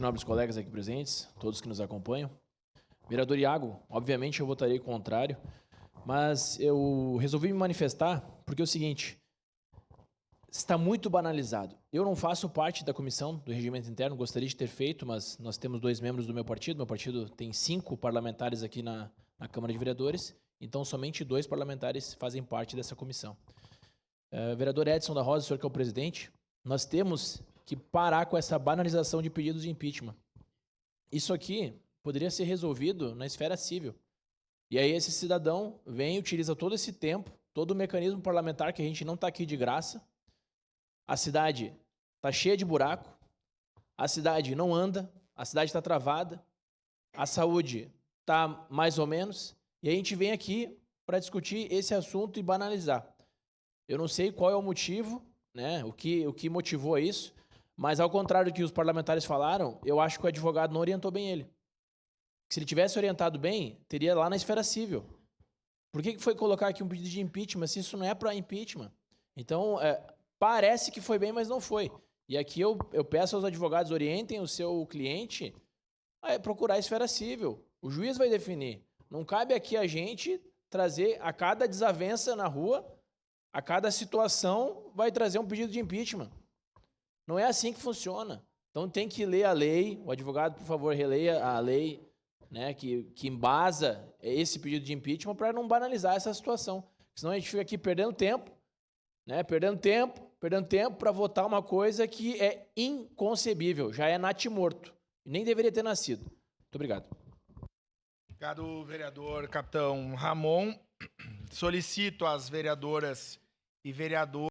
Nobres colegas aqui presentes, todos que nos acompanham. Vereador Iago, obviamente eu votarei contrário, mas eu resolvi me manifestar porque é o seguinte, está muito banalizado. Eu não faço parte da comissão do regimento interno, gostaria de ter feito, mas nós temos 2 membros do meu partido tem 5 parlamentares aqui na Câmara de Vereadores, então somente 2 parlamentares fazem parte dessa comissão. Vereador Edson da Rosa, o senhor que é o presidente, nós temos que parar com essa banalização de pedidos de impeachment. Isso aqui poderia ser resolvido na esfera civil. E aí esse cidadão vem e utiliza todo esse tempo, todo o mecanismo parlamentar, que a gente não está aqui de graça. A cidade está cheia de buraco, a cidade não anda, a cidade está travada, a saúde está mais ou menos, e a gente vem aqui para discutir esse assunto e banalizar. Eu não sei qual é o motivo, né, o que motivou isso, mas ao contrário do que os parlamentares falaram, eu acho que o advogado não orientou bem ele. Se ele tivesse orientado bem, teria lá na esfera civil. Por que foi colocar aqui um pedido de impeachment se isso não é para impeachment? Então, parece que foi bem, mas não foi. E aqui eu peço aos advogados, orientem o seu cliente a procurar a esfera civil. O juiz vai definir. Não cabe aqui a gente trazer a cada desavença na rua, a cada situação vai trazer um pedido de impeachment. Não é assim que funciona. Então tem que ler a lei. O advogado, por favor, releia a lei, né, que embasa esse pedido de impeachment para não banalizar essa situação. Senão a gente fica aqui perdendo tempo, né, perdendo tempo para votar uma coisa que é inconcebível, já é natimorto. Nem deveria ter nascido. Muito obrigado. Obrigado, vereador capitão Ramon. Solicito às vereadoras e vereadores